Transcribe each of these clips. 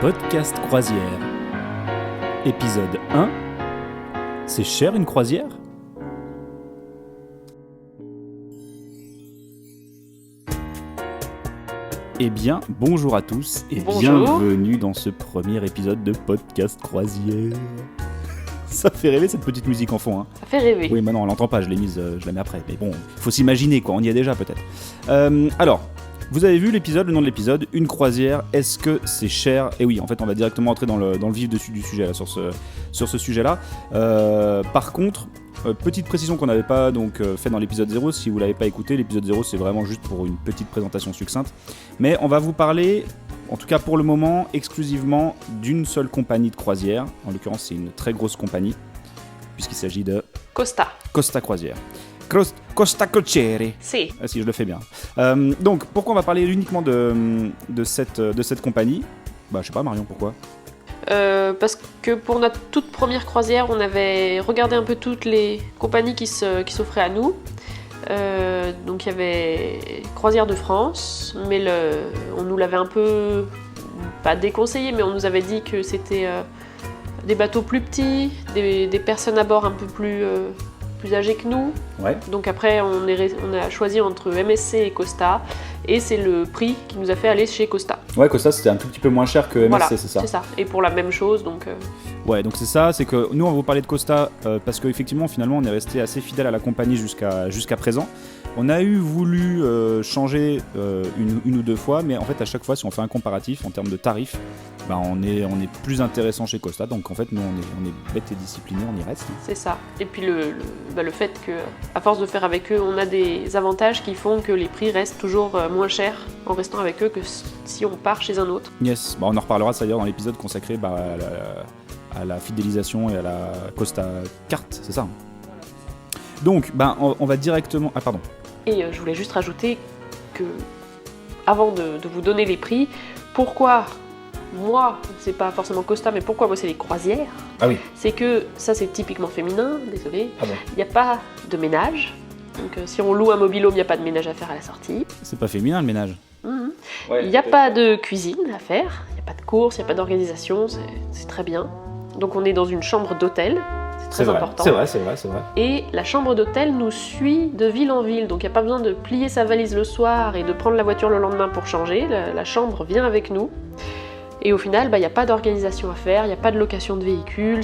Podcast Croisière. Épisode 1. C'est cher une croisière ? Eh bien, bonjour à tous et bienvenue dans ce premier épisode de Podcast Croisière. Ça fait rêver cette petite musique en fond. Hein. Ça fait rêver. Oui, maintenant on l'entend pas, je l'ai mise, je la mets après. Mais bon, faut s'imaginer quoi, on y est déjà peut-être. Alors, vous avez vu l'épisode, le nom de l'épisode, une croisière, est-ce que c'est cher ? Et oui, en fait on va directement entrer dans le vif du sujet là, sur ce sujet-là. Par contre, petite précision qu'on n'avait pas donc, fait dans l'épisode 0, si vous ne l'avez pas écouté, l'épisode 0 c'est vraiment juste pour une petite présentation succincte. Mais on va vous parler, en tout cas pour le moment, exclusivement d'une seule compagnie de croisière. En l'occurrence c'est une très grosse compagnie, puisqu'il s'agit de... Costa Croisière. Costa Crociere. Si. Ah, si je le fais bien. Donc, pourquoi on va parler uniquement de cette compagnie ? Bah, je sais pas, Marion, pourquoi ? Parce que pour notre toute première croisière, on avait regardé un peu toutes les compagnies qui s'offraient à nous. Donc, il y avait Croisière de France, mais on nous l'avait un peu, pas déconseillé, mais on nous avait dit que c'était des bateaux plus petits, des personnes à bord un peu plus âgés que nous. Ouais. Donc après, on a choisi entre MSC et Costa, et c'est le prix qui nous a fait aller chez Costa. Ouais, Costa c'était un tout petit peu moins cher que MSC, voilà, c'est ça ? C'est ça, et pour la même chose, donc... Ouais, donc c'est ça, c'est que nous on va vous parler de Costa parce qu'effectivement, finalement, on est resté assez fidèle à la compagnie jusqu'à présent. On a voulu changer une ou deux fois, mais en fait, à chaque fois, si on fait un comparatif en termes de tarifs, bah, on est plus intéressant chez Costa. Donc en fait, nous, on est bêtes et disciplinés, on y reste. C'est ça. Et puis le fait qu'à force de faire avec eux, on a des avantages qui font que les prix restent toujours moins chers en restant avec eux que si on part chez un autre. Yes, bah, on en reparlera ça d'ailleurs dans l'épisode consacré à la fidélisation et à la Costa carte, c'est ça ? Donc, bah, on va directement... Ah, pardon. Et je voulais juste rajouter que, avant de vous donner les prix, pourquoi moi, c'est pas forcément Costa, mais pourquoi moi c'est les croisières ? Ah oui. C'est que ça c'est typiquement féminin, désolé. Ah bon. Il n'y a pas de ménage. Donc si on loue un mobil-home, il n'y a pas de ménage à faire à la sortie. C'est pas féminin le ménage. Ouais, il n'y a pas de cuisine à faire, il n'y a pas de course, il n'y a pas d'organisation, c'est très bien. Donc on est dans une chambre d'hôtel. C'est très important. C'est vrai. Et la chambre d'hôtel nous suit de ville en ville, donc il n'y a pas besoin de plier sa valise le soir et de prendre la voiture le lendemain pour changer. La chambre vient avec nous. Et au final, il n'y a pas d'organisation à faire, il n'y a pas de location de véhicule,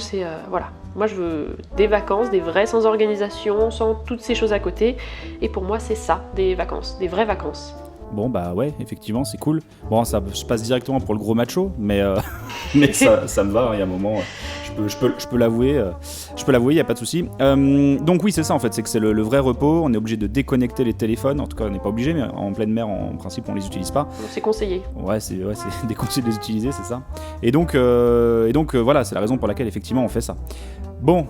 voilà. Moi je veux des vacances, des vraies sans organisation, sans toutes ces choses à côté. Et pour moi c'est ça, des vacances, des vraies vacances. Bon bah ouais, effectivement c'est cool. Bon, ça je passe directement pour le gros macho, mais ça me va, il y a un moment, je peux l'avouer, il y a pas de souci. Donc oui c'est ça en fait, c'est que c'est le vrai repos. On est obligé de déconnecter les téléphones, en tout cas on n'est pas obligé, mais en pleine mer en principe on les utilise pas. C'est conseillé. Ouais, c'est déconseillé de les utiliser, c'est ça. Et donc voilà, c'est la raison pour laquelle effectivement on fait ça. Bon.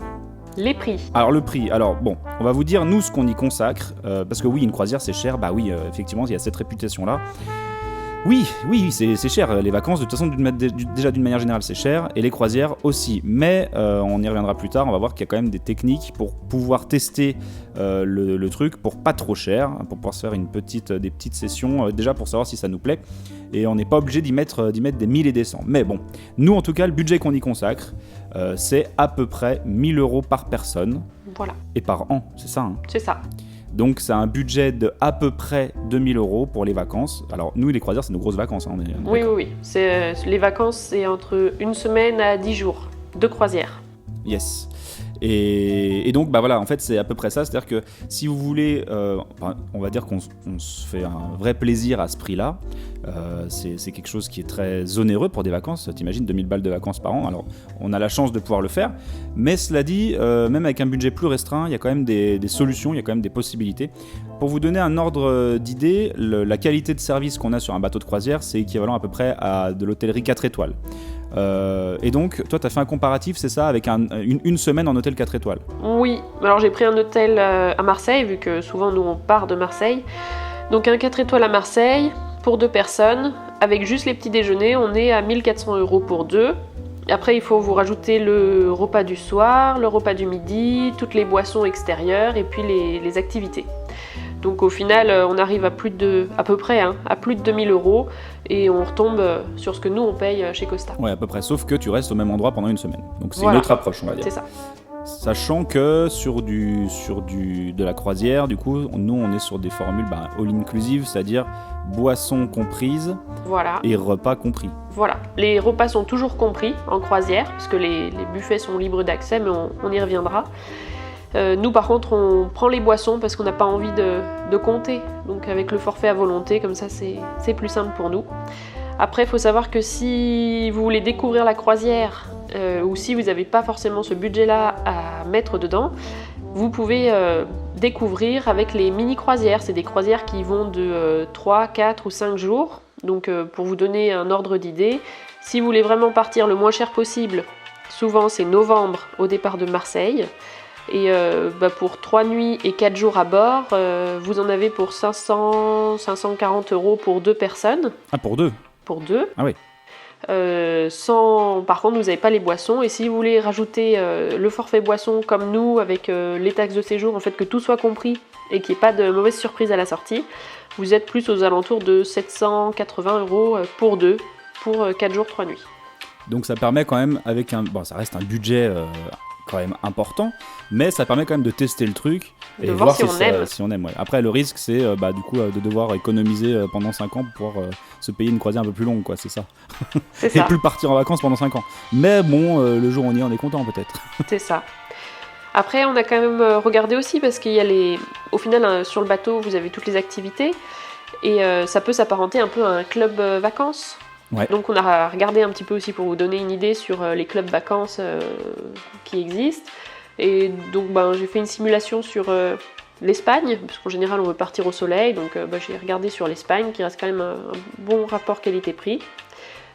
Les prix. Alors le prix, bon, on va vous dire nous ce qu'on y consacre, parce que oui, une croisière c'est cher, bah oui, effectivement, il y a cette réputation-là. Oui, c'est cher, les vacances, de toute façon, déjà d'une manière générale c'est cher, et les croisières aussi, mais on y reviendra plus tard, on va voir qu'il y a quand même des techniques pour pouvoir tester le truc pour pas trop cher, pour pouvoir se faire des petites sessions, déjà pour savoir si ça nous plaît, et on n'est pas obligé d'y mettre des 1000 et des 100. Mais bon, nous en tout cas, le budget qu'on y consacre, c'est à peu près 1000 € par personne. Voilà. Et par an, c'est ça hein ? C'est ça. Donc c'est un budget de à peu près 2000 € pour les vacances. Alors nous, les croisières, c'est nos grosses vacances. Hein, oui. Les vacances, c'est entre une semaine à 10 jours de croisière. Yes. Et donc, bah voilà, en fait, c'est à peu près ça. C'est-à-dire que si vous voulez, on va dire qu'on se fait un vrai plaisir à ce prix-là. C'est quelque chose qui est très onéreux pour des vacances. T'imagines 2000 balles de vacances par an. Alors, on a la chance de pouvoir le faire. Mais cela dit, même avec un budget plus restreint, il y a quand même des solutions, il y a quand même des possibilités. Pour vous donner un ordre d'idée, la qualité de service qu'on a sur un bateau de croisière, c'est équivalent à peu près à de l'hôtellerie 4 étoiles. Et donc, toi, tu as fait un comparatif, c'est ça, avec une semaine en hôtel 4 étoiles ? Oui, alors j'ai pris un hôtel à Marseille, vu que souvent nous on part de Marseille. Donc un 4 étoiles à Marseille, pour 2 personnes, avec juste les petits déjeuners, on est à 1400 € pour 2. Après, il faut vous rajouter le repas du soir, le repas du midi, toutes les boissons extérieures et puis les activités. Donc au final, on arrive à peu près à plus de 2000 € et on retombe sur ce que nous on paye chez Costa. Ouais, à peu près, sauf que tu restes au même endroit pendant une semaine. Donc c'est Voilà. une autre approche, on va dire. C'est ça. Sachant que sur de la croisière, du coup, nous on est sur des formules all inclusive, c'est-à-dire boissons comprises Voilà. et repas compris. Voilà. Les repas sont toujours compris en croisière, parce que les buffets sont libres d'accès, mais on y reviendra. Nous par contre on prend les boissons parce qu'on n'a pas envie de compter, donc avec le forfait à volonté, comme ça c'est plus simple pour nous. Après il faut savoir que si vous voulez découvrir la croisière, ou si vous n'avez pas forcément ce budget là à mettre dedans, vous pouvez découvrir avec les mini croisières. C'est des croisières qui vont de 3, 4 ou 5 jours, donc pour vous donner un ordre d'idée, si vous voulez vraiment partir le moins cher possible, souvent c'est novembre au départ de Marseille. Et pour 3 nuits et 4 jours à bord, vous en avez pour 540 € pour 2 personnes. Ah, pour 2 ? Pour 2. Ah oui. Par contre, vous n'avez pas les boissons. Et si vous voulez rajouter le forfait boisson comme nous, avec les taxes de séjour, en fait que tout soit compris et qu'il n'y ait pas de mauvaise surprise à la sortie, vous êtes plus aux alentours de 780 € pour 2, pour 4 jours, 3 nuits. Donc ça permet quand même, ça reste un budget quand même important, mais ça permet quand même de tester le truc et de voir si on aime. Ouais. Après le risque c'est de devoir économiser pendant 5 ans pour pouvoir se payer une croisière un peu plus longue, quoi, c'est ça. C'est et ça. plus partir en vacances pendant 5 ans. Mais bon, le jour où on y est, on est content peut-être. C'est ça. Après, on a quand même regardé aussi parce qu'il y a au final, sur le bateau, vous avez toutes les activités et ça peut s'apparenter un peu à un club vacances. Ouais. Donc on a regardé un petit peu aussi pour vous donner une idée sur les clubs vacances qui existent. Et donc j'ai fait une simulation sur l'Espagne, parce qu'en général on veut partir au soleil, donc j'ai regardé sur l'Espagne, qui reste quand même un bon rapport qualité-prix,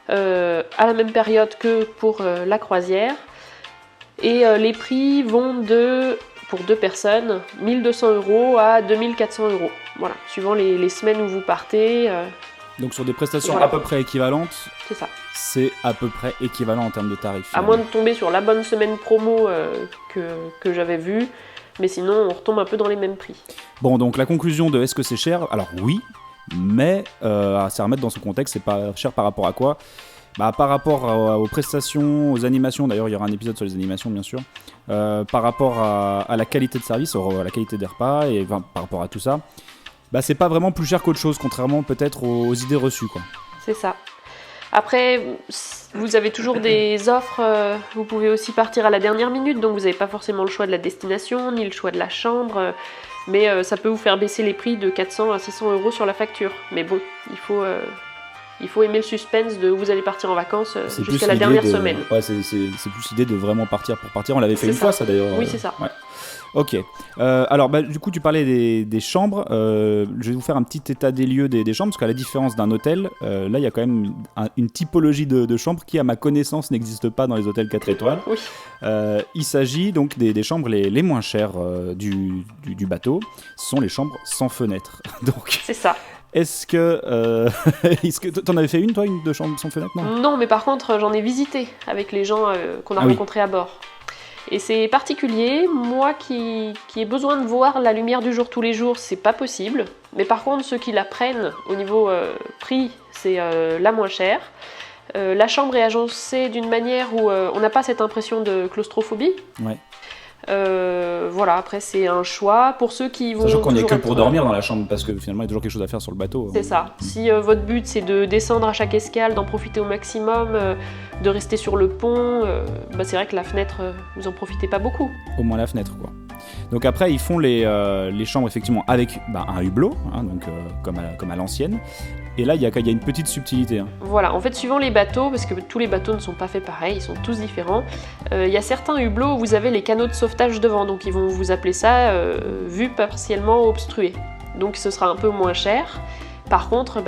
à la même période que pour la croisière. Et les prix vont pour 2 personnes, 1200 € à 2400 €. Voilà, suivant les semaines où vous partez. Donc sur des prestations Voilà. à peu près équivalentes, C'est ça. c'est à peu près équivalent en termes de tarifs. À moins de tomber sur la bonne semaine promo que j'avais vue, mais sinon on retombe un peu dans les mêmes prix. Bon, donc la conclusion de est-ce que c'est cher ? Alors oui, mais c'est à remettre dans ce contexte, c'est pas cher par rapport à quoi ? Par rapport aux prestations, aux animations, d'ailleurs il y aura un épisode sur les animations bien sûr, par rapport à la qualité de service, à la qualité des repas, et par rapport à tout ça, c'est pas vraiment plus cher qu'autre chose, contrairement peut-être aux idées reçues, quoi. C'est ça. Après, vous avez toujours des offres, vous pouvez aussi partir à la dernière minute, donc vous n'avez pas forcément le choix de la destination, ni le choix de la chambre, mais ça peut vous faire baisser les prix de 400 à 600 € sur la facture. Mais bon, il faut aimer le suspense de où vous allez partir en vacances jusqu'à la dernière semaine. Ouais, c'est plus l'idée de vraiment partir pour partir. On l'avait fait une fois, ça d'ailleurs. Oui, c'est ça. Ouais. Ok. Alors, du coup, tu parlais des chambres. Je vais vous faire un petit état des lieux des chambres, parce qu'à la différence d'un hôtel, là, il y a quand même une typologie de chambres qui, à ma connaissance, n'existe pas dans les hôtels 4 étoiles. Oui. Il s'agit donc des chambres les moins chères du bateau. Ce sont les chambres sans fenêtre. Donc, c'est ça. Est-ce que t'en avais fait une, toi, de chambre sans fenêtre, non ? Non, mais par contre, j'en ai visité avec les gens qu'on a rencontrés à bord. Et c'est particulier, moi qui ai besoin de voir la lumière du jour tous les jours, c'est pas possible. Mais par contre, ceux qui la prennent au niveau prix, c'est la moins chère. La chambre est agencée d'une manière où on n'a pas cette impression de claustrophobie. Ouais. Voilà, après c'est un choix pour ceux qui vont. Sachant qu'on n'y est que pour dormir dans la chambre, parce que finalement il y a toujours quelque chose à faire sur le bateau. C'est ça. Si votre but c'est de descendre à chaque escale, d'en profiter au maximum, de rester sur le pont, c'est vrai que la fenêtre, vous en profitez pas beaucoup. Au moins la fenêtre, quoi. Donc après ils font les chambres effectivement avec un hublot, donc comme à l'ancienne. Et là il y a une petite subtilité. Voilà, en fait suivant les bateaux, parce que tous les bateaux ne sont pas faits pareil, ils sont tous différents. Il y a certains hublots où vous avez les canaux de sauvetage devant, donc ils vont vous appeler ça vue partiellement obstruée. Donc ce sera un peu moins cher. Par contre,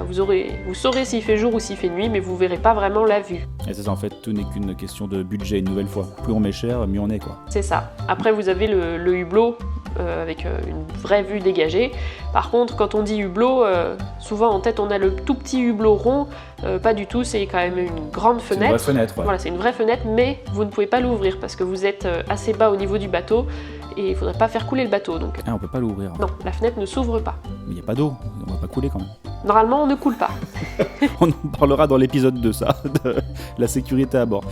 vous saurez s'il fait jour ou s'il fait nuit, mais vous verrez pas vraiment la vue. Et c'est ça, en fait, tout n'est qu'une question de budget une nouvelle fois. Plus on met cher, mieux on est, quoi. C'est ça. Après, vous avez le hublot avec une vraie vue dégagée. Par contre, quand on dit hublot, souvent en tête on a le tout petit hublot rond. Pas du tout, c'est quand même une grande fenêtre. C'est une vraie fenêtre, ouais. Voilà, c'est une vraie fenêtre, mais vous ne pouvez pas l'ouvrir parce que vous êtes assez bas au niveau du bateau et il faudrait pas faire couler le bateau. Donc Ah, on peut pas l'ouvrir. non, la fenêtre ne s'ouvre pas. Mais il n'y a pas d'eau, on va pas couler quand même. Normalement, on ne coule pas. On en parlera dans l'épisode de ça, de la sécurité à bord.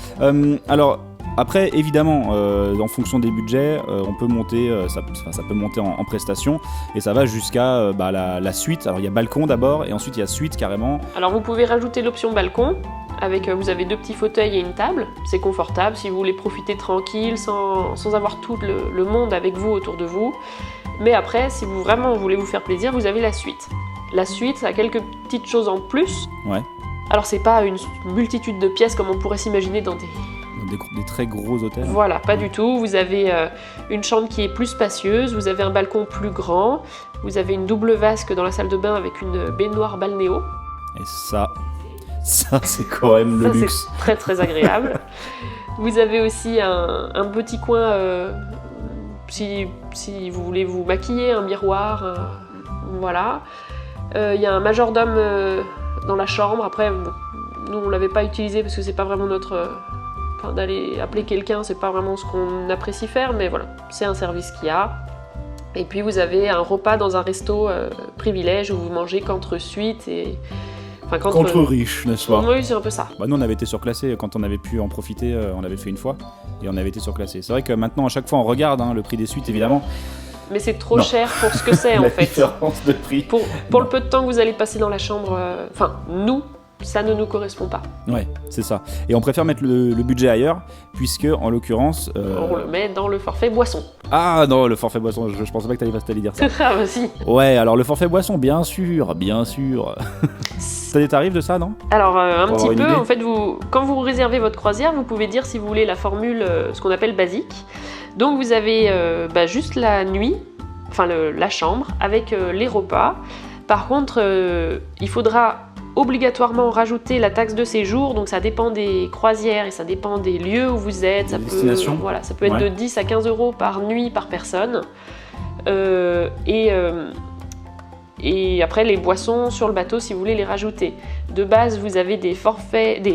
Alors, après, évidemment, en fonction des budgets, on peut monter, ça peut monter en prestation, et ça va jusqu'à la suite. Alors, il y a balcon d'abord, et ensuite il y a suite carrément. Alors vous pouvez rajouter l'option balcon, avec vous avez 2 petits fauteuils et une table, c'est confortable si vous voulez profiter tranquille, sans avoir tout le monde avec vous autour de vous. Mais après, si vous vraiment voulez vous faire plaisir, vous avez la suite. La suite, ça a quelques petites choses en plus. Ouais. Alors c'est pas une multitude de pièces comme on pourrait s'imaginer dans Des très gros hôtels. Voilà, pas du tout. Vous avez une chambre qui est plus spacieuse, vous avez un balcon plus grand, vous avez une double vasque dans la salle de bain avec une baignoire balnéo. Et ça c'est quand même le luxe. C'est très très agréable. Vous avez aussi un petit coin, si vous voulez vous maquiller, un miroir, voilà. Il y a un majordome dans la chambre. Après, bon, nous on l'avait pas utilisé parce que c'est pas vraiment notre... d'aller appeler quelqu'un, c'est pas vraiment ce qu'on apprécie faire, mais voilà, c'est un service qu'il y a. Et puis vous avez un repas dans un resto privilège où vous mangez qu'entre suites et... Contre riches, n'est-ce pas? Oui, c'est un peu ça. Nous on avait été surclassés quand on avait pu en profiter, on l'avait fait une fois et on avait été surclassés. C'est vrai que maintenant à chaque fois on regarde le prix des suites évidemment. Mais c'est trop cher pour ce que c'est en fait. La différence de prix. Pour le peu de temps que vous allez passer dans la chambre, nous, ça ne nous correspond pas. Ouais, c'est ça. Et on préfère mettre le budget ailleurs, puisque en l'occurrence... On le met dans le forfait boisson. Ah non, le forfait boisson, je pensais pas que t'allais dire ça. Ah bah si. Ouais, alors le forfait boisson, bien sûr. T'as des tarifs de ça, non? Alors un Pour petit avoir une peu, idée. en fait, quand vous réservez votre croisière, vous pouvez dire si vous voulez la formule, ce qu'on appelle basique. Donc vous avez juste la nuit, la chambre, avec les repas. Par contre, il faudra obligatoirement rajouter la taxe de séjour, donc ça dépend des croisières et ça dépend des lieux où vous êtes. Ça peut être de 10 à 15 euros par nuit par personne. Et après les boissons sur le bateau si vous voulez les rajouter. De base vous avez des fontaines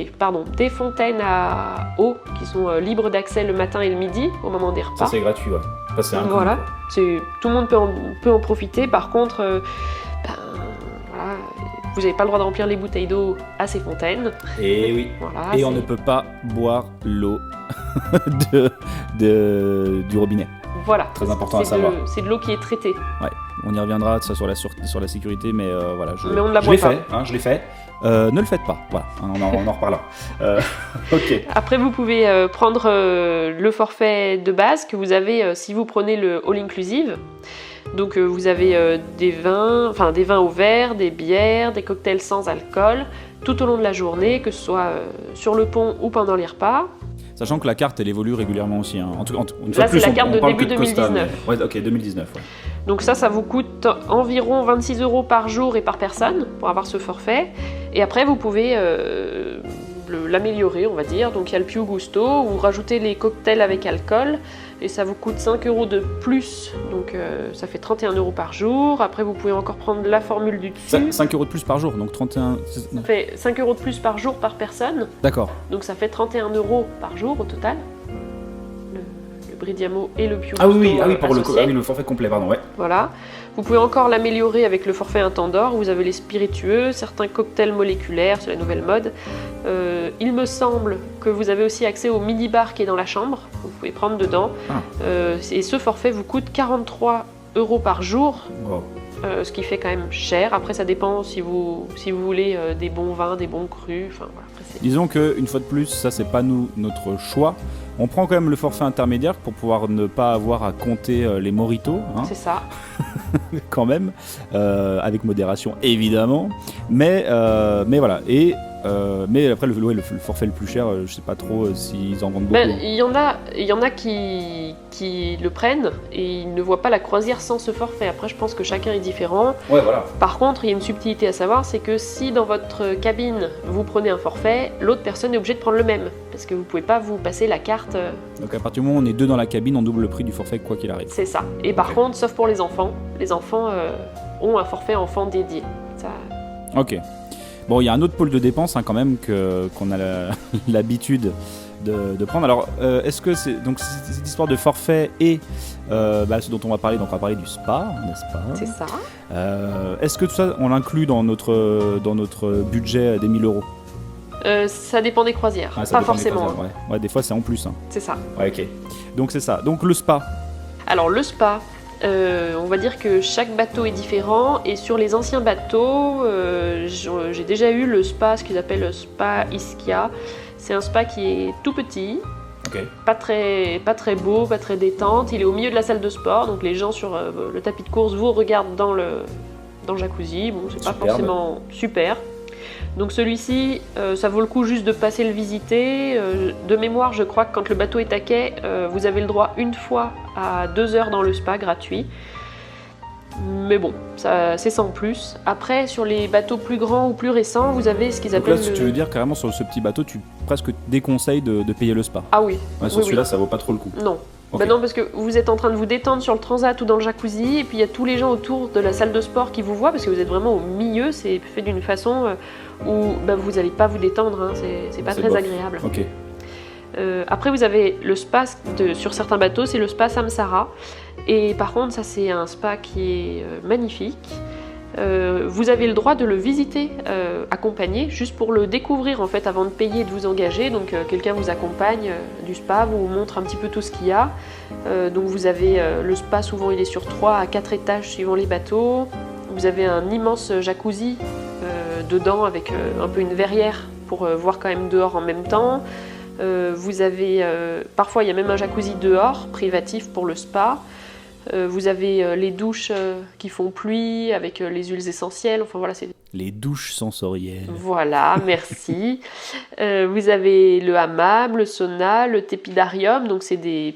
à eau qui sont libres d'accès le matin et le midi au moment des repas. Ça c'est gratuit, ouais. Ça, c'est inclus, voilà, quoi. tout le monde peut en profiter. Par contre, vous n'avez pas le droit de remplir les bouteilles d'eau à ces fontaines. Et oui. Voilà, et on ne peut pas boire l'eau du robinet. Voilà. Très important à savoir. C'est de l'eau qui est traitée. Ouais, on y reviendra ça sur la sécurité, mais voilà. Mais on ne la boit pas. Je l'ai fait. Ne le faites pas. Voilà, on en reparlera. Ok. Après, vous pouvez prendre le forfait de base que vous avez si vous prenez le all inclusive. Donc vous avez des vins au verre, des bières, des cocktails sans alcool, tout au long de la journée, que ce soit sur le pont ou pendant les repas. Sachant que la carte, elle évolue régulièrement aussi. Hein. Là, c'est la carte de début 2019. Ouais, ok, 2019. Ouais. Donc ça vous coûte environ 26 € par jour et par personne pour avoir ce forfait. Et après, vous pouvez l'améliorer, on va dire. Donc il y a le Più Gusto, vous rajoutez les cocktails avec alcool et ça vous coûte 5 € de plus. Donc ça fait 31 € par jour. Après, vous pouvez encore prendre la formule du dessus. 5 € de plus par jour, donc 31... Ça fait 5 € de plus par jour par personne. D'accord. Donc ça fait 31 € par jour au total. Le Bridiamo et le Più Gusto. Ah oui, pour associés. le forfait complet, pardon, ouais. Voilà. Vous pouvez encore l'améliorer avec le forfait Intendor. Vous avez les spiritueux, certains cocktails moléculaires, c'est la nouvelle mode. Il me semble que vous avez aussi accès au mini-bar qui est dans la chambre. Vous pouvez prendre dedans. Et ce forfait vous coûte 43 € par jour. Wow. Ce qui fait quand même cher. Après, ça dépend si vous voulez des bons vins, des bons crus. Enfin, voilà. Après, disons qu'une fois de plus, ça c'est pas notre choix. On prend quand même le forfait intermédiaire pour pouvoir ne pas avoir à compter les moritos. Hein. C'est ça. Quand même, avec modération évidemment. Mais voilà. Mais après, le forfait le plus cher, je sais pas trop s'ils en vendent beaucoup. Il y en a qui le prennent et ils ne voient pas la croisière sans ce forfait. Après, je pense que chacun est différent. Ouais, voilà. Par contre, il y a une subtilité à savoir, c'est que si dans votre cabine, vous prenez un forfait, l'autre personne est obligée de prendre le même. Parce que vous pouvez pas vous passer la carte. Donc à partir du moment où on est deux dans la cabine, on double le prix du forfait quoi qu'il arrive. C'est ça. Et par contre, sauf pour les enfants ont un forfait enfant dédié. Ça... Ok. Bon, il y a un autre pôle de dépenses quand même qu'on a l'habitude de prendre. Alors, est-ce que c'est donc cette histoire de forfait et ce dont on va parler, donc on va parler du spa, n'est-ce pas? C'est ça. Est-ce que tout ça, on l'inclut dans notre budget des 1 000 €? Ça dépend des croisières, Ah, ça pas dépend des forcément. croisières, ouais, des fois c'est en plus. Hein. C'est ça. Ouais, ok. Donc c'est ça. Donc le spa. Alors le spa, on va dire que chaque bateau est différent et sur les anciens bateaux, j'ai déjà eu le spa, ce qu'ils appellent le spa Ischia. C'est un spa qui est tout petit, pas très beau, pas très détente. Il est au milieu de la salle de sport, donc les gens sur le tapis de course vous regardent dans le jacuzzi. Bon, c'est pas forcément super. Donc celui-ci, ça vaut le coup juste de passer le visiter. De mémoire, je crois que quand le bateau est à quai, vous avez le droit une fois à 2 heures dans le spa gratuit. Mais bon, ça, c'est sans plus. Après, sur les bateaux plus grands ou plus récents, vous avez ce qu'ils Donc appellent... là, tu veux dire carrément sur ce petit bateau, tu presque déconseilles de payer le spa. Ah oui. Ouais, sur celui-là, ça vaut pas trop le coup. Non. Okay. Bah non, parce que vous êtes en train de vous détendre sur le transat ou dans le jacuzzi, et puis il y a tous les gens autour de la salle de sport qui vous voient, parce que vous êtes vraiment au milieu, c'est fait d'une façon où vous n'allez pas vous détendre, hein, c'est pas très agréable. Ok. Après, vous avez le spa sur certains bateaux, c'est le spa Samsara, et par contre, ça c'est un spa qui est magnifique. Vous avez le droit de le visiter accompagné, juste pour le découvrir en fait avant de payer et de vous engager. Donc quelqu'un vous accompagne du spa, vous montre un petit peu tout ce qu'il y a. Donc vous avez le spa, souvent il est sur 3 à 4 étages suivant les bateaux. Vous avez un immense jacuzzi dedans avec un peu une verrière pour voir quand même dehors en même temps. Vous avez parfois il y a même un jacuzzi dehors, privatif pour le spa. Vous avez les douches qui font pluie avec les huiles essentielles. Enfin voilà, c'est les douches sensorielles. Voilà, merci. Vous avez le hammam, le sauna, le tépidarium. Donc c'est des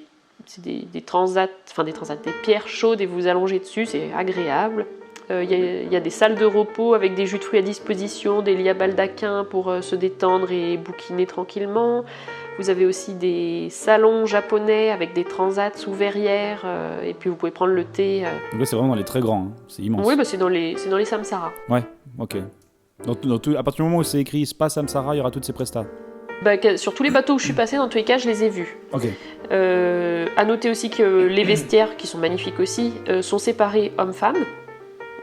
transats, des pierres chaudes et vous allongez dessus, c'est agréable. Il y a des salles de repos avec des jus de fruits à disposition, des lits à baldaquin pour se détendre et bouquiner tranquillement. Vous avez aussi des salons japonais avec des transats sous verrière, et puis vous pouvez prendre le thé. Donc là, c'est vraiment dans les très grands, hein. C'est immense. Oui, c'est dans les Samsara. Ouais, ok. À partir du moment où c'est écrit Spa Samsara, il y aura toutes ces prestats. Sur tous les bateaux où je suis passée, dans tous les cas, je les ai vus. Ok. À noter aussi que les vestiaires, qui sont magnifiques aussi, sont séparés hommes-femmes.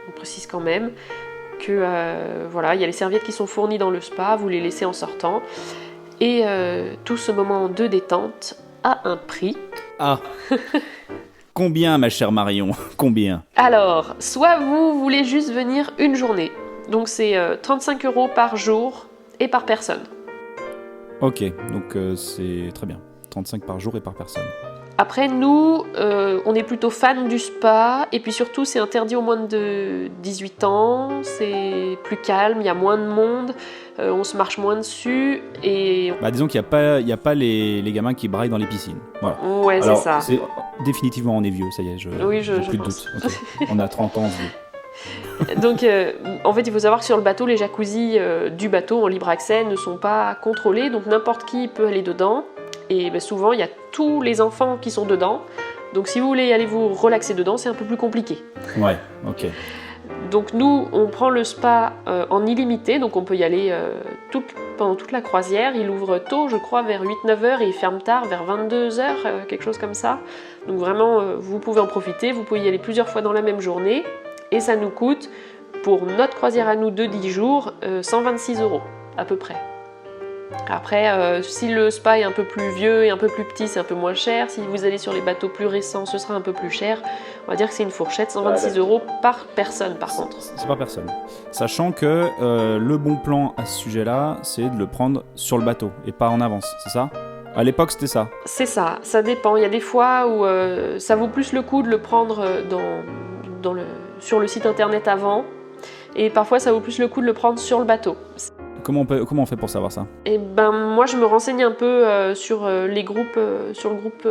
On précise quand même que il y a les serviettes qui sont fournies dans le spa, vous les laissez en sortant. Et tout ce moment de détente a un prix. Ah. Combien, ma chère Marion? Combien? Alors, soit vous voulez juste venir une journée, donc c'est 35 € par jour et par personne. Ok, donc c'est très bien. 35 par jour et par personne. Après, nous, on est plutôt fans du spa, et puis surtout, c'est interdit aux moins de 18 ans, c'est plus calme, il y a moins de monde, on se marche moins dessus, et... disons qu'il n'y a pas les gamins qui braillent dans les piscines. Voilà. Ouais, alors, c'est ça. Définitivement, on est vieux, ça y est, j'ai plus de doute. Okay. On a 30 ans, vieux. Donc, en fait, il faut savoir que sur le bateau, les jacuzzis du bateau en libre accès ne sont pas contrôlés, donc n'importe qui peut aller dedans. Et souvent, il y a tous les enfants qui sont dedans. Donc, si vous voulez aller vous relaxer dedans, c'est un peu plus compliqué. Ouais, ok. Donc, nous, on prend le spa en illimité. Donc, on peut y aller pendant toute la croisière. Il ouvre tôt, je crois, vers 8-9 heures et il ferme tard, vers 22 heures, quelque chose comme ça. Donc, vraiment, vous pouvez en profiter. Vous pouvez y aller plusieurs fois dans la même journée. Et ça nous coûte, pour notre croisière à nous de 10 jours, 126 € à peu près. Après, si le spa est un peu plus vieux et un peu plus petit, c'est un peu moins cher. Si vous allez sur les bateaux plus récents, ce sera un peu plus cher. On va dire que c'est une fourchette, 126 € par personne par contre. C'est par personne. Sachant que le bon plan à ce sujet-là, c'est de le prendre sur le bateau et pas en avance, c'est ça ? À l'époque, c'était ça ? C'est ça, ça dépend. Il y a des fois où ça vaut plus le coup de le prendre sur le site internet avant. Et parfois, ça vaut plus le coup de le prendre sur le bateau. Comment on fait pour savoir ça ? Moi je me renseigne un peu sur les groupes, sur le groupe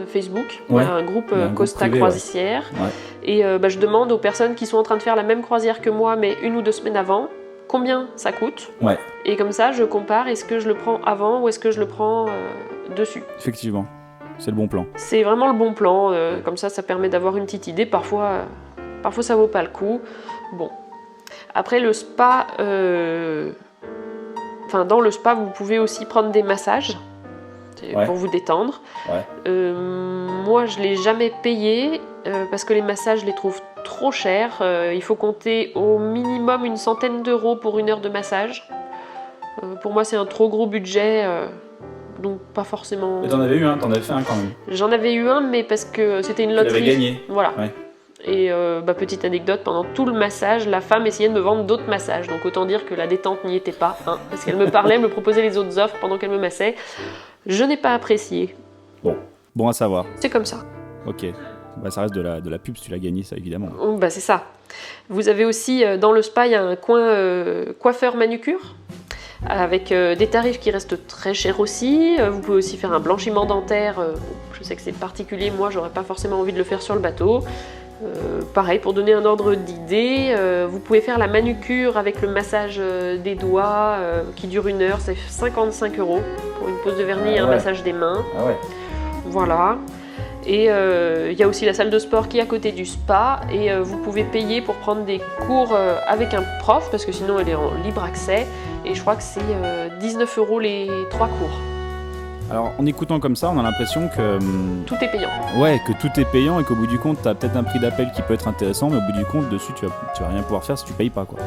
Facebook. Ouais. Il y a un groupe Costa Croisière. Ouais. Et je demande aux personnes qui sont en train de faire la même croisière que moi, mais 1 ou 2 semaines avant, combien ça coûte. Ouais. Et comme ça, je compare, est-ce que je le prends avant ou est-ce que je le prends dessus. Effectivement, c'est le bon plan. C'est vraiment le bon plan, comme ça permet d'avoir une petite idée. Parfois ça vaut pas le coup. Bon. Après le spa... dans le spa, vous pouvez aussi prendre des massages. pour vous détendre. Ouais. Moi, je ne l'ai jamais payé parce que les massages, je les trouve trop chers. Il faut compter au minimum une centaine d'euros pour 1 heure de massage. Pour moi, c'est un trop gros budget, donc pas forcément... Et t'en avais eu un, t'en avais fait un quand même. J'en avais eu un, mais parce que c'était une loterie. Tu l'avais gagné. Voilà. Ouais. Et petite anecdote, pendant tout le massage, la femme essayait de me vendre d'autres massages. Donc autant dire que la détente n'y était pas, hein, parce qu'elle me parlait, me proposait les autres offres pendant qu'elle me massait. Je n'ai pas apprécié. Bon à savoir. C'est comme ça. Ok. Bah, ça reste de la pub si tu l'as gagné, ça évidemment. Bah, c'est ça. Vous avez aussi, dans le spa, il y a un coin coiffeur-manucure, avec des tarifs qui restent très chers aussi. Vous pouvez aussi faire un blanchiment dentaire. Je sais que c'est particulier, moi j'aurais pas forcément envie de le faire sur le bateau. Pareil, pour donner un ordre d'idée, vous pouvez faire la manucure avec le massage des doigts qui dure 1 heure, c'est 55 € pour une pose de vernis et un massage des mains. Ah ouais. Voilà. Et il y a aussi la salle de sport qui est à côté du spa et vous pouvez payer pour prendre des cours avec un prof parce que sinon elle est en libre accès et je crois que c'est 19 € les 3 cours. Alors en écoutant comme ça, on a l'impression que... Tout est payant. Ouais, que tout est payant et qu'au bout du compte, t'as peut-être un prix d'appel qui peut être intéressant, mais au bout du compte, dessus, tu vas rien pouvoir faire si tu payes pas, quoi.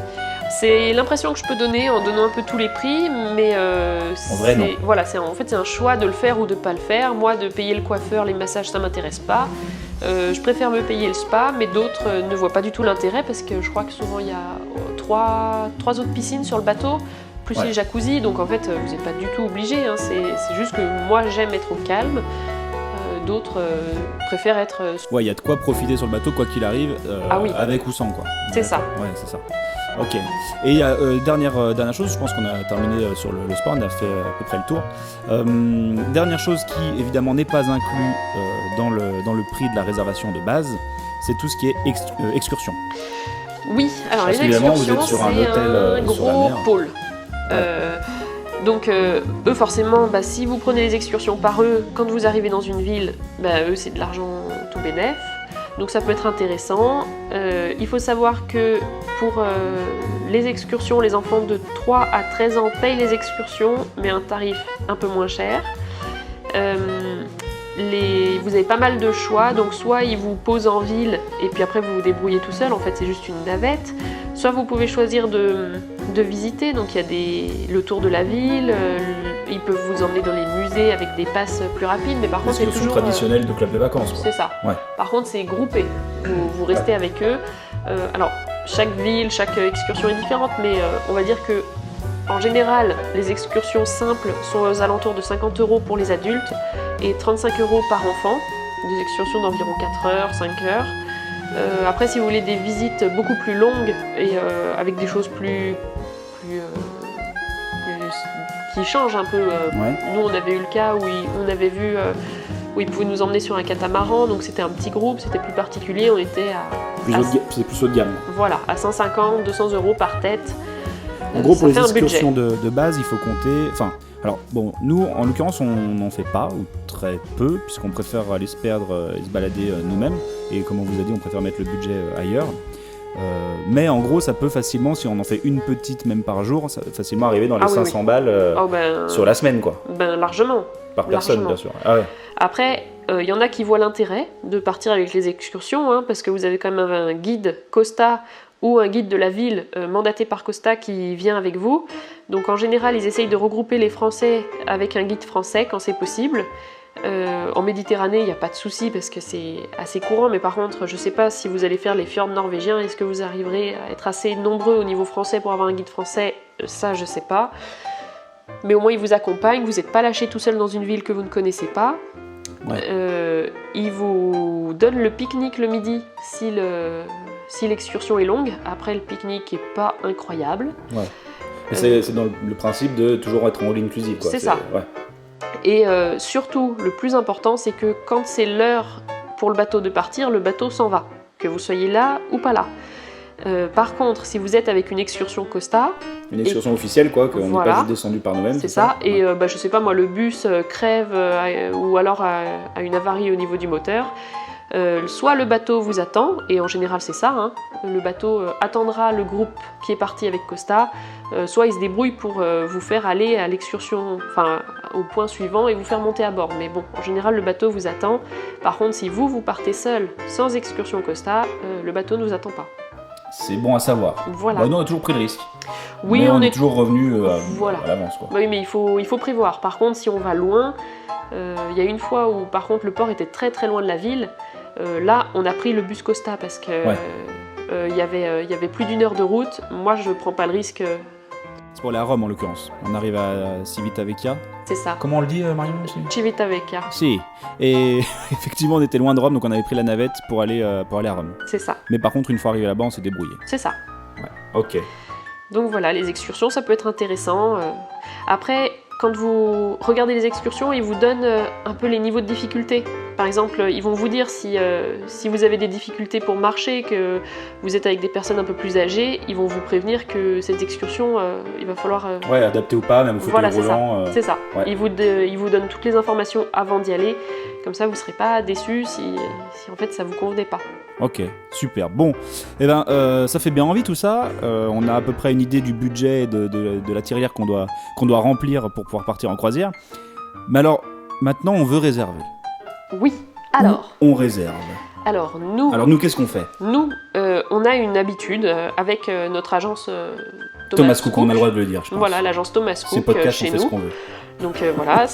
C'est l'impression que je peux donner en donnant un peu tous les prix, mais en vrai, non. Voilà, c'est un choix de le faire ou de pas le faire. Moi, de payer le coiffeur, les massages, ça m'intéresse pas. Je préfère me payer le spa, mais d'autres ne voient pas du tout l'intérêt parce que je crois que souvent il y a trois autres piscines sur le bateau, plus les jacuzzi, donc en fait vous n'êtes pas du tout obligé, hein. C'est juste que moi j'aime être au calme. D'autres préfèrent être... Ouais, il y a de quoi profiter sur le bateau, quoi qu'il arrive, avec ou sans, quoi. C'est ça. Ouais, c'est ça. Ok. Et il y a dernière chose, je pense qu'on a terminé sur le sport, on a fait à peu près le tour. Dernière chose qui, évidemment, n'est pas inclus dans le prix de la réservation de base, c'est tout ce qui est excursion. Oui, alors parce les excursions, vous êtes sur un hôtel sur la gros mer. pôle. Donc eux forcément, si vous prenez les excursions par eux, quand vous arrivez dans une ville, eux c'est de l'argent tout bénef. Donc ça peut être intéressant. Il faut savoir que pour les excursions, les enfants de 3 à 13 ans payent les excursions, mais un tarif un peu moins cher. Vous avez pas mal de choix, donc soit ils vous posent en ville et puis après vous vous débrouillez tout seul, en fait c'est juste une navette. Soit vous pouvez choisir de visiter, donc il y a le tour de la ville, ils peuvent vous emmener dans les musées avec des passes plus rapides, mais par contre c'est toujours... traditionnel de club de vacances, quoi. C'est ça. Ouais. Par contre c'est groupé, vous restez avec eux. Alors chaque ville, chaque excursion est différente, mais on va dire que en général, les excursions simples sont aux alentours de 50 € pour les adultes et 35 € par enfant, des excursions d'environ 4 heures, 5 heures. Après, si vous voulez des visites beaucoup plus longues et avec des choses qui changent un peu, nous on avait eu le cas où on avait vu où ils pouvaient nous emmener sur un catamaran, donc c'était un petit groupe, c'était plus particulier, on était c'est plus haut de gamme. Voilà, à 150, 200 € par tête. En gros, pour les excursions de base, il faut compter... Enfin, alors, bon, nous, en l'occurrence, on n'en fait pas, ou très peu, puisqu'on préfère aller se perdre et se balader nous-mêmes. Et comme on vous a dit, on préfère mettre le budget ailleurs. Mais en gros, ça peut facilement, si on en fait une petite même par jour, ça peut facilement arriver dans les 500 balles sur la semaine, quoi. Largement. Par personne, bien sûr. Ah ouais. Après, il y en a qui voient l'intérêt de partir avec les excursions, hein, parce que vous avez quand même un guide Costa ou un guide de la ville mandaté par Costa qui vient avec vous. Donc en général, ils essayent de regrouper les Français avec un guide français quand c'est possible. En Méditerranée, il n'y a pas de souci parce que c'est assez courant, mais par contre, je ne sais pas si vous allez faire les fjords norvégiens, est-ce que vous arriverez à être assez nombreux au niveau français pour avoir un guide français? Ça, je ne sais pas. Mais au moins, il vous accompagne, vous n'êtes pas lâché tout seul dans une ville que vous ne connaissez pas. Ouais. Il vous donne le pique-nique le midi si l'excursion est longue. Après, le pique-nique n'est pas incroyable. Ouais. C'est dans le principe de toujours être en all inclusive, quoi. C'est ça. Ouais. Et surtout, le plus important, c'est que quand c'est l'heure pour le bateau de partir, le bateau s'en va. Que vous soyez là ou pas là. Par contre, si vous êtes avec une excursion Costa... Une excursion officielle, quoi, qu'on n'est pas juste descendu par nous-mêmes. C'est ça. Et je sais pas, moi, le bus crève ou alors a une avarie au niveau du moteur. Soit le bateau vous attend, et en général c'est ça, hein, le bateau attendra le groupe qui est parti avec Costa, soit il se débrouille pour vous faire aller à l'excursion, enfin au point suivant et vous faire monter à bord. Mais bon, en général le bateau vous attend. Par contre, si vous partez seul, sans excursion Costa, le bateau ne vous attend pas. C'est bon à savoir. Voilà. Nous on a toujours pris le risque. Oui, mais on est toujours revenu voilà. à l'avance, quoi. Oui, mais il faut prévoir. Par contre, si on va loin, il y a une fois où par contre le port était très très loin de la ville. Là, on a pris le bus Costa parce que il y avait plus d'1 heure de route. Moi, je prends pas le risque. C'est pour aller à Rome en l'occurrence. On arrive à Civitavecchia. C'est ça. Comment on le dit, Marion aussi ? Civitavecchia. Si. Et effectivement, on était loin de Rome, donc on avait pris la navette pour aller à Rome. C'est ça. Mais par contre, une fois arrivé là-bas, on s'est débrouillé. C'est ça. Ouais. Ok. Donc voilà, les excursions, ça peut être intéressant. Après, quand vous regardez les excursions, ils vous donnent un peu les niveaux de difficulté. Par exemple, ils vont vous dire si vous avez des difficultés pour marcher, que vous êtes avec des personnes un peu plus âgées, ils vont vous prévenir que cette excursion, il va falloir... Ouais, adapté ou pas, même au fauteuil roulant. C'est ça. Ouais. Ils vous donnent toutes les informations avant d'y aller. Comme ça, vous ne serez pas déçus si en fait ça vous convenait pas. Ok, super. Bon, eh ben, ça fait bien envie tout ça. On a à peu près une idée du budget de la tirelire qu'on doit remplir pour pouvoir partir en croisière. Mais alors, maintenant, on veut réserver. Oui, alors... On réserve. Alors nous, qu'est-ce qu'on fait ? Nous, on a une habitude avec notre agence Thomas Cook, on a le droit de le dire, je pense. Voilà, l'agence Thomas Cook podcast, chez on fait nous. Ce qu'on veut. Donc voilà,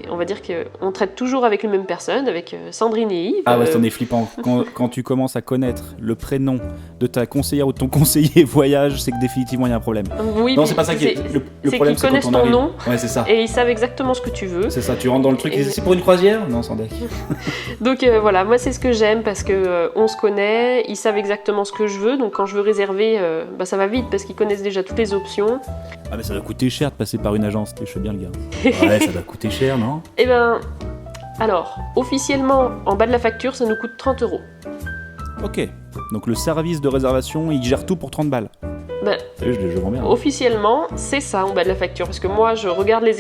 on va dire qu'on traite toujours avec les mêmes personnes, avec Sandrine et Yves. Ah ouais, c'en est flippant. Quand tu commences à connaître le prénom de ta conseillère ou de ton conseiller voyage, c'est que définitivement il y a un problème. Oui, non, c'est pas ça qui est. Le problème, c'est qu'ils connaissent ton nom. Ouais, c'est ça. Et ils savent exactement ce que tu veux. C'est ça, tu rentres dans le truc, c'est pour une croisière ? Non, sans deck. Donc voilà, moi c'est ce que j'aime parce que on se connaît, ils savent exactement ce que je veux. Donc quand je veux réserver, ça va vite parce qu'ils connaissent déjà toutes les options. Ah mais ça doit coûter cher de passer par une agence, je sais bien le gars. Ouais, ça doit coûter cher, non ? Eh ben, alors, officiellement, en bas de la facture, ça nous coûte 30 €. Ok, donc le service de réservation, il gère tout pour 30 balles. Ben, je vends bien. Officiellement, c'est ça en bas de la facture, parce que moi, je regarde les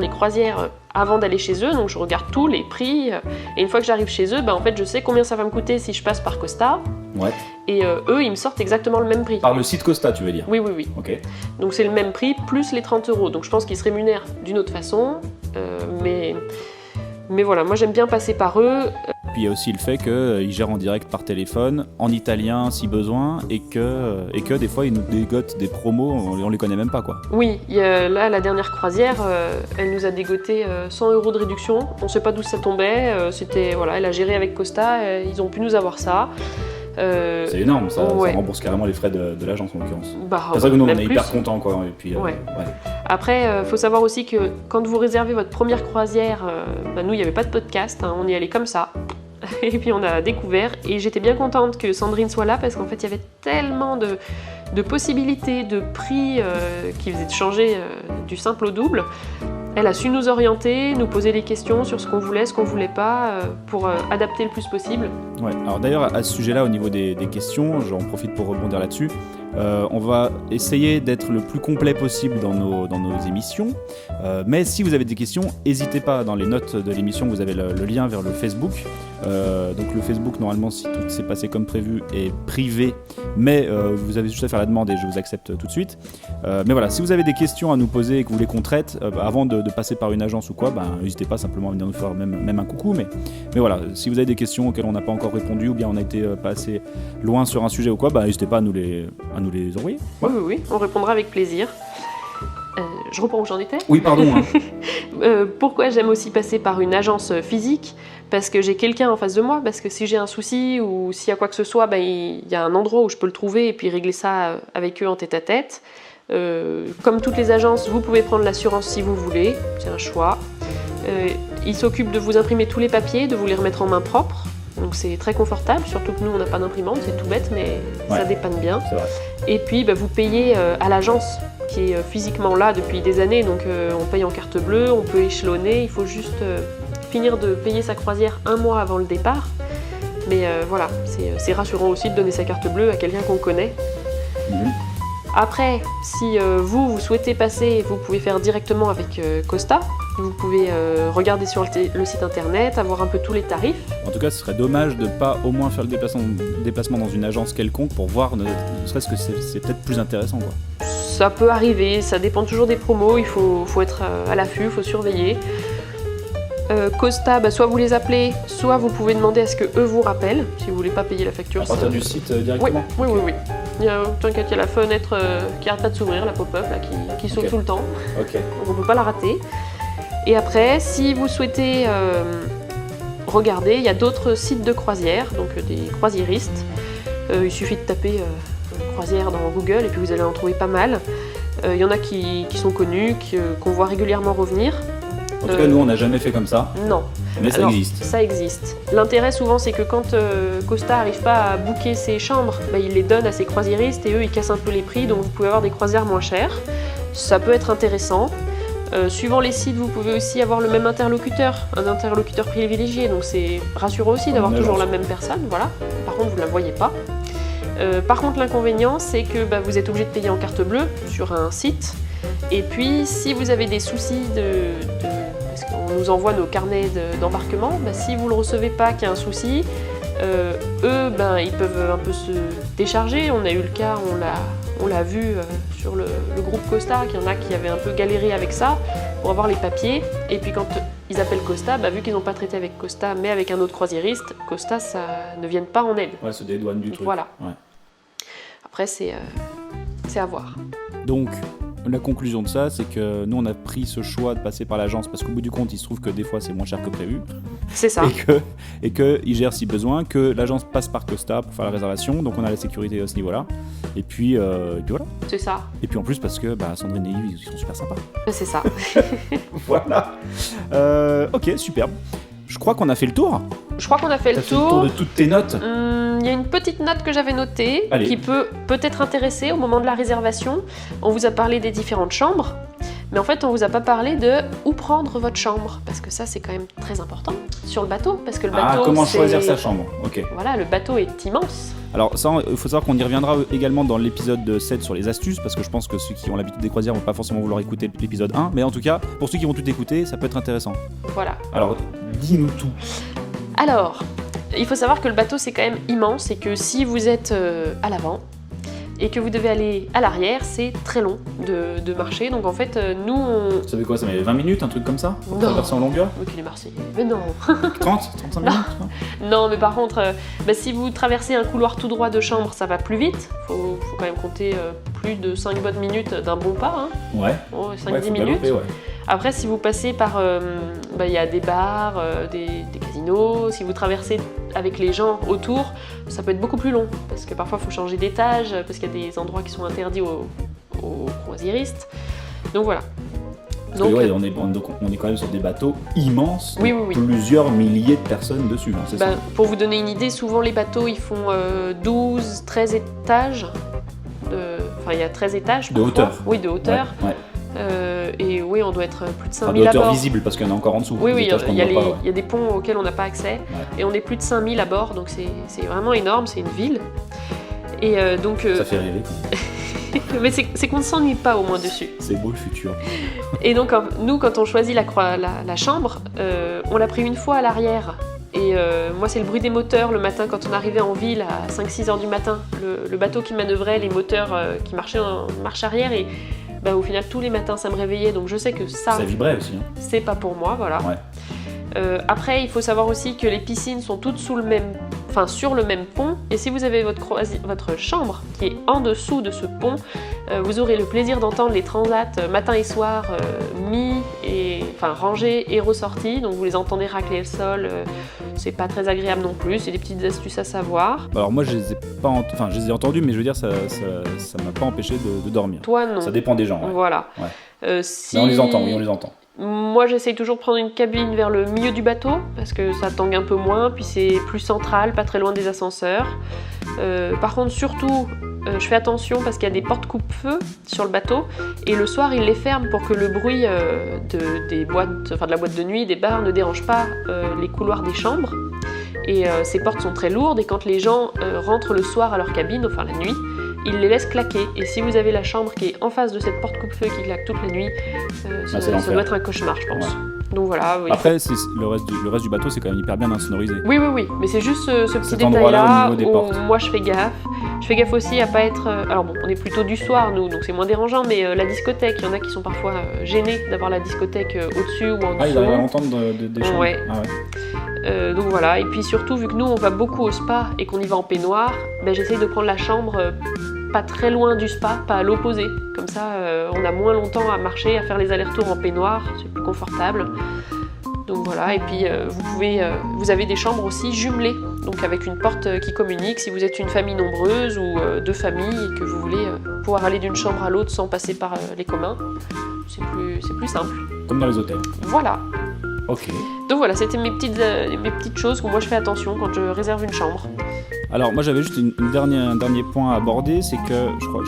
croisières avant d'aller chez eux, donc je regarde tout, les prix, et une fois que j'arrive chez eux, en fait, je sais combien ça va me coûter si je passe par Costa. Ouais. Et eux, ils me sortent exactement le même prix. Par le site Costa, tu veux dire ? Oui. Ok. Donc c'est le même prix, plus les 30 €. Donc je pense qu'ils se rémunèrent d'une autre façon, mais voilà, moi j'aime bien passer par eux. Puis il y a aussi le fait qu'ils gèrent en direct par téléphone, en italien si besoin, et que des fois ils nous dégotent des promos, on les connaît même pas, quoi. Oui, là la dernière croisière, elle nous a dégoté 100 € de réduction. On sait pas d'où ça tombait, elle a géré avec Costa, ils ont pu nous avoir ça. C'est énorme, ça ouais. Ça rembourse carrément les frais de l'agence en l'occurrence. C'est vrai que nous on est plus. hyper contents, quoi. Et puis, ouais. Après, faut savoir aussi que quand vous réservez votre première croisière, nous il n'y avait pas de podcast, on y allait comme ça. Et puis on a découvert, et j'étais bien contente que Sandrine soit là parce qu'en fait il y avait tellement de possibilités, de prix qui faisaient changer du simple au double. Elle a su nous orienter, nous poser des questions sur ce qu'on voulait, ce qu'on voulait pas, pour adapter le plus possible. Ouais. Alors d'ailleurs à ce sujet-là, au niveau des questions, j'en profite pour rebondir là-dessus. On va essayer d'être le plus complet possible dans nos émissions. Mais si vous avez des questions, n'hésitez pas. Dans les notes de l'émission, vous avez le lien vers le Facebook. Donc le Facebook, normalement, si tout s'est passé comme prévu, est privé. Mais vous avez juste à faire la demande et je vous accepte tout de suite. Mais voilà, si vous avez des questions à nous poser et que vous voulez qu'on traite, avant de passer par une agence ou quoi, n'hésitez pas simplement à venir nous faire même un coucou. Mais voilà, si vous avez des questions auxquelles on n'a pas encore répondu ou bien on a été pas assez loin sur un sujet ou quoi, n'hésitez pas à nous les envoyer. Ouais. Oui, on répondra avec plaisir. Je reprends où j'en étais ? Oui, pardon. Pourquoi j'aime aussi passer par une agence physique ? Parce que j'ai quelqu'un en face de moi, parce que si j'ai un souci ou s'il y a quoi que ce soit, il y a un endroit où je peux le trouver et puis régler ça avec eux en tête-à-tête. Comme toutes les agences, vous pouvez prendre l'assurance si vous voulez, c'est un choix. Ils s'occupent de vous imprimer tous les papiers, de vous les remettre en main propre. Donc c'est très confortable, surtout que nous on n'a pas d'imprimante, c'est tout bête mais ça dépanne bien. C'est vrai. Et puis vous payez à l'agence qui est physiquement là depuis des années, donc on paye en carte bleue, on peut échelonner, il faut juste finir de payer sa croisière 1 mois avant le départ. Mais voilà, c'est rassurant aussi de donner sa carte bleue à quelqu'un qu'on connaît. Après, si vous souhaitez passer, vous pouvez faire directement avec Costa. Vous pouvez regarder sur le site internet, avoir un peu tous les tarifs. En tout cas, ce serait dommage de pas au moins faire le déplacement dans une agence quelconque pour voir, ne serait-ce que c'est peut-être plus intéressant, quoi. Ça peut arriver, ça dépend toujours des promos, il faut être à l'affût, il faut surveiller. Costa, soit vous les appelez, soit vous pouvez demander à ce qu'eux vous rappellent, si vous voulez pas payer la facture. À partir du site directement. Oui. T'inquiète, il y a la fenêtre qui arrête pas de s'ouvrir, la pop-up, là, qui s'ouvre tout le temps. Ok. Donc on peut pas la rater. Et après, si vous souhaitez regarder, il y a d'autres sites de croisière, donc des croisiéristes. Il suffit de taper croisière dans Google et puis vous allez en trouver pas mal. Il y en a qui sont connus, qu'on voit régulièrement revenir. En tout cas, nous, on n'a jamais fait comme ça. Non. Mais ça existe. Ça existe. L'intérêt, souvent, c'est que quand Costa n'arrive pas à booker ses chambres, il les donne à ses croisiéristes et eux, ils cassent un peu les prix, donc vous pouvez avoir des croisières moins chères. Ça peut être intéressant. Suivant les sites, vous pouvez aussi avoir le même interlocuteur, un interlocuteur privilégié, donc c'est rassurant aussi d'avoir toujours la même personne, voilà. Par contre, vous ne la voyez pas. Par contre, l'inconvénient, c'est que vous êtes obligé de payer en carte bleue sur un site. Et puis, si vous avez des soucis parce qu'on nous envoie nos carnets d'embarquement, si vous ne le recevez pas, qu'il y a un souci, eux, ils peuvent un peu se décharger. On a eu le cas, on l'a vu sur le groupe Costa, qu'il y en a qui avaient un peu galéré avec ça pour avoir les papiers. Et puis quand ils appellent Costa, vu qu'ils n'ont pas traité avec Costa, mais avec un autre croisiériste, Costa, ça ne vient pas en aide. Ouais, se dédouane du truc. Voilà. Ouais. Après, c'est à voir. Donc, la conclusion de ça, c'est que nous, on a pris ce choix de passer par l'agence parce qu'au bout du compte, il se trouve que des fois, c'est moins cher que prévu. C'est ça. Et qu'ils gèrent si besoin, que l'agence passe par Costa pour faire la réservation. Donc, on a la sécurité à ce niveau-là. Et puis voilà. C'est ça. Et puis en plus, parce que Sandrine et Yves, ils sont super sympas. C'est ça. Voilà. Ok, superbe. Je crois qu'on a fait le tour. Je crois qu'on a fait le tour. Fait le tour de toutes tes notes. Il y a une petite note que j'avais notée. Allez. Qui peut être intéresser au moment de la réservation. On vous a parlé des différentes chambres, mais en fait on vous a pas parlé de où prendre votre chambre, parce que ça c'est quand même très important sur le bateau, parce que le bateau comment choisir sa chambre. Ok. Voilà, le bateau est immense. Alors ça, il faut savoir qu'on y reviendra également dans l'épisode 7 sur les astuces, parce que je pense que ceux qui ont l'habitude des croisières vont pas forcément vouloir écouter l'épisode 1, mais en tout cas, pour ceux qui vont tout écouter, ça peut être intéressant. Voilà. Alors, dis-nous tout. Alors, il faut savoir que le bateau c'est quand même immense et que si vous êtes à l'avant et que vous devez aller à l'arrière, c'est très long de marcher. Donc en fait, nous on... Ça fait quoi, ça met 20 minutes, un truc comme ça? Pour Non. traverser en longueur? Ok, les Marseillais. Mais non. 35 minutes? Non, mais par contre, si vous traversez un couloir tout droit de chambre, ça va plus vite. Faut quand même compter plus de 5 bonnes minutes d'un bon pas. Hein. Ouais. 5-10 minutes. Galoper, ouais. Après, si vous passez par... y a des bars, des casinos. Si vous traversez avec les gens autour, ça peut être beaucoup plus long. Parce que parfois, il faut changer d'étage, parce qu'il y a des endroits qui sont interdits aux croisiéristes. Donc voilà. Parce que, on est quand même sur des bateaux immenses, oui. plusieurs milliers de personnes dessus. Hein, c'est ça. Pour vous donner une idée, souvent les bateaux ils font 12, 13 étages. Il y a 13 étages. De hauteur. Oui, de hauteur. Ouais. Et oui, on doit être plus de 5000 de à hauteur bord. visible, parce qu'il y en a encore en dessous. Oui, il y y a des ponts auxquels on n'a pas accès. Ouais. Et on est plus de 5000 à bord, donc c'est vraiment énorme, c'est une ville. Et donc... Ça fait rêver. Mais c'est qu'on ne s'ennuie pas au moins dessus. C'est beau le futur. Et donc nous, quand on choisit la chambre, on l'a pris une fois à l'arrière. Et moi, c'est le bruit des moteurs le matin quand on arrivait en ville à 5-6 heures du matin. Le bateau qui manœuvrait, les moteurs qui marchaient en marche arrière. Et au final, tous les matins, ça me réveillait. Donc je sais que ça vibrait aussi. Hein. C'est pas pour moi, voilà. Ouais. Après, il faut savoir aussi que les piscines sont toutes sur le même pont. Et si vous avez votre chambre qui est en dessous de ce pont, vous aurez le plaisir d'entendre les transats matin et soir rangés et ressortis. Donc vous les entendez racler le sol. C'est pas très agréable non plus. C'est des petites astuces à savoir. Alors moi, je les ai entendus, mais je veux dire, ça m'a pas empêché de dormir. Toi, non. Ça dépend des gens. Ouais. Voilà. Ouais. Mais on les entend, oui, on les entend. Moi, j'essaye toujours de prendre une cabine vers le milieu du bateau parce que ça tangue un peu moins, puis c'est plus central, pas très loin des ascenseurs. Par contre, surtout, je fais attention parce qu'il y a des portes coupe-feu sur le bateau et le soir, ils les ferment pour que le bruit de la boîte de nuit, des bars, ne dérange pas les couloirs des chambres. Et ces portes sont très lourdes et quand les gens rentrent le soir à leur cabine, enfin la nuit, ils les laissent claquer. Et si vous avez la chambre qui est en face de cette porte coupe-feu qui claque toute la nuit, ça doit être un cauchemar, je pense. Ouais. Donc voilà. Oui. Après, le reste du bateau, c'est quand même hyper bien insonorisé. Oui, mais c'est juste ce petit Cet endroit-là, détail-là au niveau des où portes. moi je fais gaffe. Je fais gaffe aussi à pas être. Alors bon, on est plutôt du soir nous, donc c'est moins dérangeant, mais la discothèque, il y en a qui sont parfois gênés d'avoir la discothèque au-dessus ou en dessous. Ah, ils arrivent à l'entendre des chambres. Ouais. Ah ouais. Donc voilà, et puis surtout, vu que nous on va beaucoup au spa et qu'on y va en peignoir, j'essaye de prendre la chambre pas très loin du spa, pas à l'opposé. Comme ça, on a moins longtemps à marcher, à faire les allers-retours en peignoir, c'est plus confortable. Donc voilà, et puis vous avez des chambres aussi jumelées, donc avec une porte qui communique. Si vous êtes une famille nombreuse ou deux familles et que vous voulez pouvoir aller d'une chambre à l'autre sans passer par les communs, c'est plus simple. Comme dans les hôtels. Voilà. Ok. Donc voilà, c'était mes petites choses que moi je fais attention quand je réserve une chambre. Alors moi j'avais juste un dernier point à aborder, c'est que je crois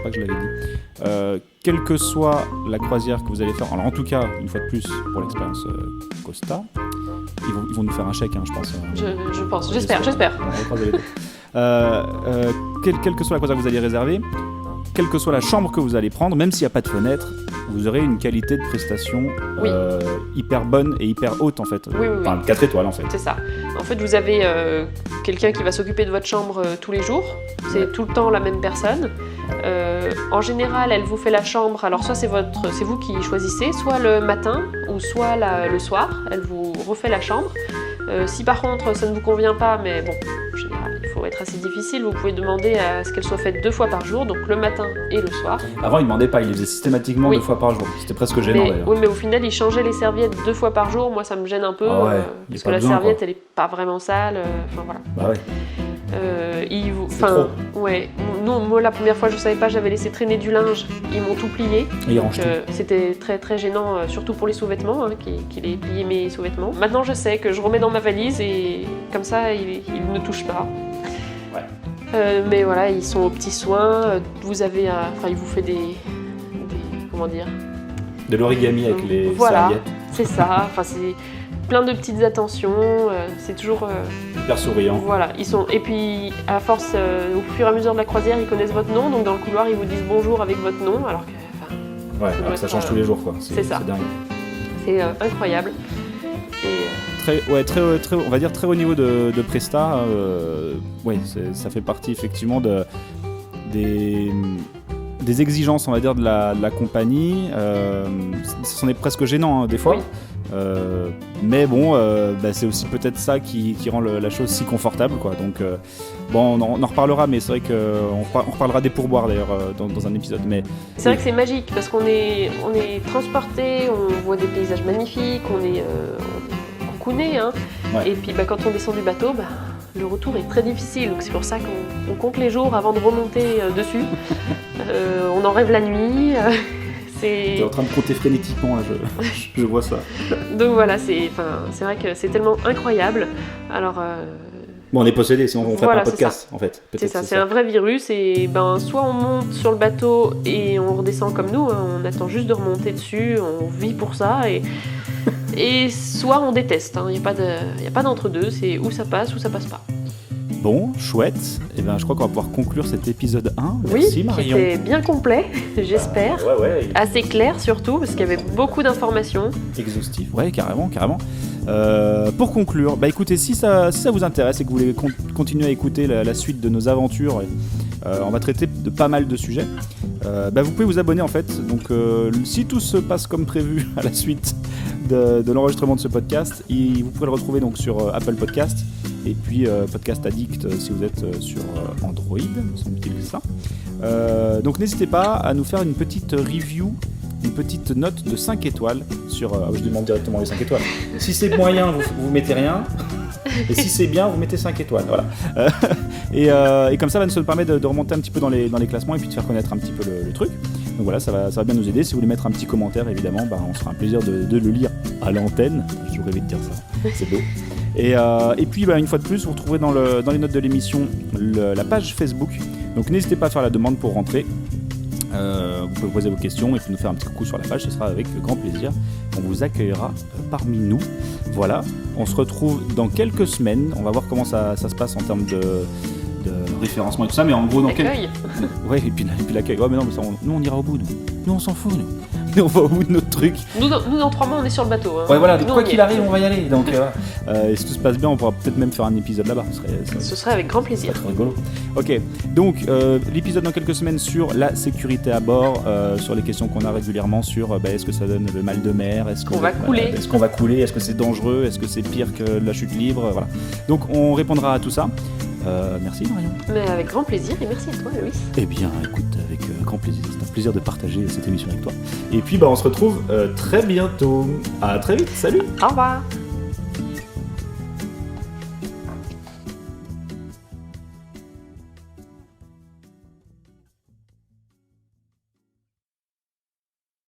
pas que je l'avais dit. Quelle que soit la croisière que vous allez faire, alors en tout cas une fois de plus pour l'expérience Costa, ils vont nous faire un chèque, je pense. Je pense, j'espère. On va croiser les doigts. Quelle que soit la croisière que vous allez réserver, quelle que soit la chambre que vous allez prendre, même s'il n'y a pas de fenêtre, vous aurez une qualité de prestation hyper bonne et hyper haute en fait. Oui. Enfin, 4 étoiles en fait. C'est ça. En fait, vous avez quelqu'un qui va s'occuper de votre chambre tous les jours. C'est tout le temps la même personne. En général, elle vous fait la chambre. Alors, soit c'est vous qui choisissez, soit le matin ou soit le soir. Elle vous refait la chambre. Si par contre ça ne vous convient pas, mais bon, en général, il faut être assez difficile, vous pouvez demander à ce qu'elle soit faite 2 fois par jour, donc le matin et le soir. Avant, il ne demandait pas, il les faisait systématiquement 2 fois par jour. C'était presque gênant d'ailleurs. Oui, mais au final, il changeait les serviettes 2 fois par jour. Moi, ça me gêne un peu, parce que la serviette, elle est pas vraiment sale. Enfin voilà. Bah ouais. Moi, la première fois, je savais pas, j'avais laissé traîner du linge. Ils m'ont tout plié. Donc, c'était très très gênant, surtout pour les sous-vêtements, qu'il ait plié mes sous-vêtements. Maintenant, je sais que je remets dans ma valise et comme ça, il ne touche pas. Ouais. Mais voilà, ils sont aux petits soins. Il vous fait des comment dire, de l'origami avec les serviettes. C'est ça. Enfin, c'est plein de petites attentions. C'est toujours hyper souriant. Voilà, et puis à force, au fur et à mesure de la croisière, ils connaissent votre nom, donc dans le couloir, ils vous disent bonjour avec votre nom, alors que ça change tous les jours quoi. C'est ça. C'est dingue. C'est incroyable. Très, on va dire très haut niveau de Presta. Ça fait partie effectivement des exigences, on va dire, de la compagnie. C'en est presque gênant des fois. Oui. Mais bon, c'est aussi peut-être ça qui rend la chose si confortable, quoi. Donc, on en reparlera, mais c'est vrai qu'on reparlera des pourboires d'ailleurs dans un épisode. Mais c'est vrai que c'est magique parce qu'on est transporté, on voit des paysages magnifiques, on est cocooné, et puis quand on descend du bateau, le retour est très difficile, donc c'est pour ça qu'on compte les jours avant de remonter dessus. On en rêve la nuit. T'es en train de compter frénétiquement, là, je vois ça. Donc voilà, c'est vrai que c'est tellement incroyable. Alors, on est possédé, sinon on ferait pas un podcast, en fait. C'est ça, c'est un vrai virus. Et soit on monte sur le bateau et on redescend comme nous, on attend juste de remonter dessus, on vit pour ça. Et soit on déteste, il n'y a pas d'entre-deux, c'est où ça passe pas. Bon, chouette. Je crois qu'on va pouvoir conclure cet épisode 1. Merci Marion. C'était bien complet, j'espère. Assez clair surtout, parce qu'il y avait beaucoup d'informations. Exhaustif, carrément. Pour conclure, écoutez, si ça vous intéresse et que vous voulez continuer à écouter la suite de nos aventures, on va traiter de pas mal de sujets. Vous pouvez vous abonner en fait. Donc, si tout se passe comme prévu à la suite de l'enregistrement de ce podcast, vous pourrez le retrouver donc sur Apple Podcast et puis Podcast Addict si vous êtes sur Android, me semble-t-il que ça. Donc n'hésitez pas à nous faire une petite review, une petite note de 5 étoiles sur... je demande directement les 5 étoiles. Si c'est moyen, vous mettez rien. Et si c'est bien, vous mettez 5 étoiles. Voilà. Et comme ça nous permet de remonter un petit peu dans les classements et puis de faire connaître un petit peu le truc. Donc voilà, ça va bien nous aider. Si vous voulez mettre un petit commentaire, évidemment, on sera un plaisir de le lire à l'antenne. J'ai toujours rêvé de dire ça. C'est beau. Et puis une fois de plus, vous retrouverez dans les notes de l'émission la page Facebook. Donc n'hésitez pas à faire la demande pour rentrer. Vous pouvez poser vos questions et puis nous faire un petit coucou sur la page, ce sera avec grand plaisir. On vous accueillera parmi nous. Voilà, on se retrouve dans quelques semaines. On va voir comment ça se passe en termes de référencement et tout ça, mais en gros dans l'accueil. Et puis l'accueil. Mais non, mais ça, nous on ira au bout. Nous on s'en fout. Nous. on va au bout de notre truc. Nous, dans 3 mois, on est sur le bateau. Hein. Ouais, voilà, Nous, quoi on y qu'il est. arrive, on va y aller. Donc, et si tout se passe bien, on pourra peut-être même faire un épisode là-bas. Ce serait avec grand plaisir. Ça serait rigolo. Ok, donc l'épisode dans quelques semaines sur la sécurité à bord, sur les questions qu'on a régulièrement sur est-ce que ça donne le mal de mer, est-ce qu'on va couler, est-ce que c'est dangereux, est-ce que c'est pire que la chute libre, voilà. Donc on répondra à tout ça. Merci Marion. Mais avec grand plaisir et merci à toi Loïs. Eh bien écoute, avec grand plaisir, c'est un plaisir de partager cette émission avec toi. Et puis on se retrouve très bientôt. À très vite, salut. Au revoir.